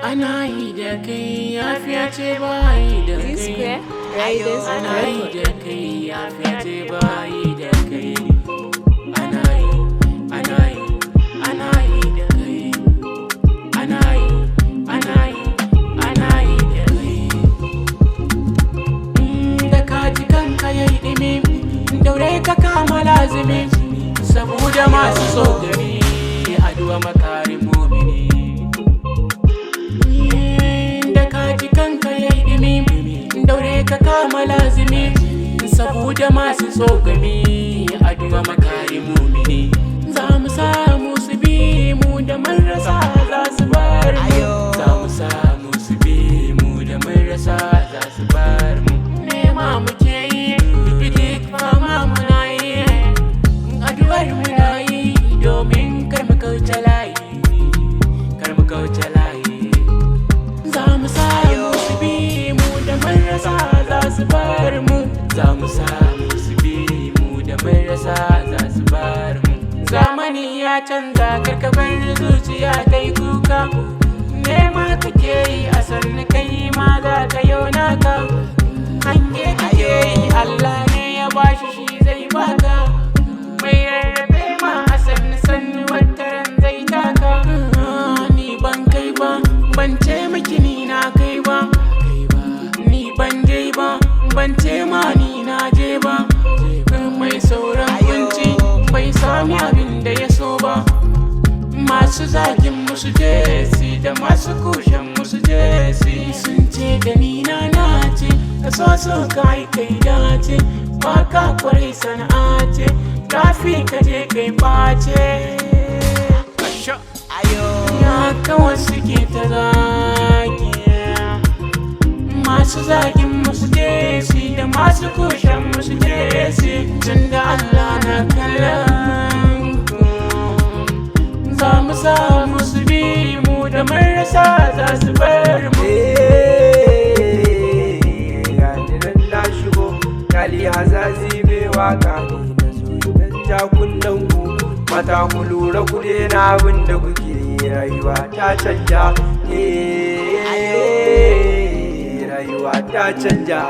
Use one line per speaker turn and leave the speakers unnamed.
Ana yi da kai yafiya ce ba yi da kai. Ana yi da kai yafiya ce ba yi da kai. Ana yi da kai. Ana yi da kai. Da ka ji kanka yayi ɗimi, daure ka kama lazimi, saboda masu so gari addu'a makarin mumini. Daure ka kama lazimi, saboda masu tsogami addu'a makari mumini. Za mu samu su bi mu da marasa za su bar mu. Za mu samu su bi mu da marasa za su bar mu. Nema muke yi, duk fama muna yi, addu'ar muna yi domin kar mu kauce layi, kar mu kauce layi. Za mu samu su bi mu da marasa za su bar mu. Za mu samu su bi mu da marasa za su bar mu. Zamani ya canza karka bar zuciya ta yi kuka. Nema kake yi a sannu kai ma za ka yau naka. Hange kake yi Allah ne ya bashi shi zai baka. Mai rarrabe ma a sannu sannu wataran zai taka. Ni ban kai ba, ban ce miki ni na kai ba. Ni ban je ba, ban ce ma ni na je ba. Mai sauran kunci bai sami abin da ya so ba. Masu zagin musu jesi da masu kushen musu jesi sun ce da ni na nace, ka so kai dace. Waka kwarai sana'a ce, kafi ka je kai ɓace. Ya kawai suke ta zagi, masu zagin musu jesi da masu kushen musu jesi. Tun da Allah na kallon ku, za mu samu su bi mu da marasa za su bar mu.
Yaniran na shigo, Kali Hazazi bai waka ne na so idan ja kunnen ku. Mata ku lura ku daina abin da kuke yi, rayuwa ta canja. Rayuwa ta canja.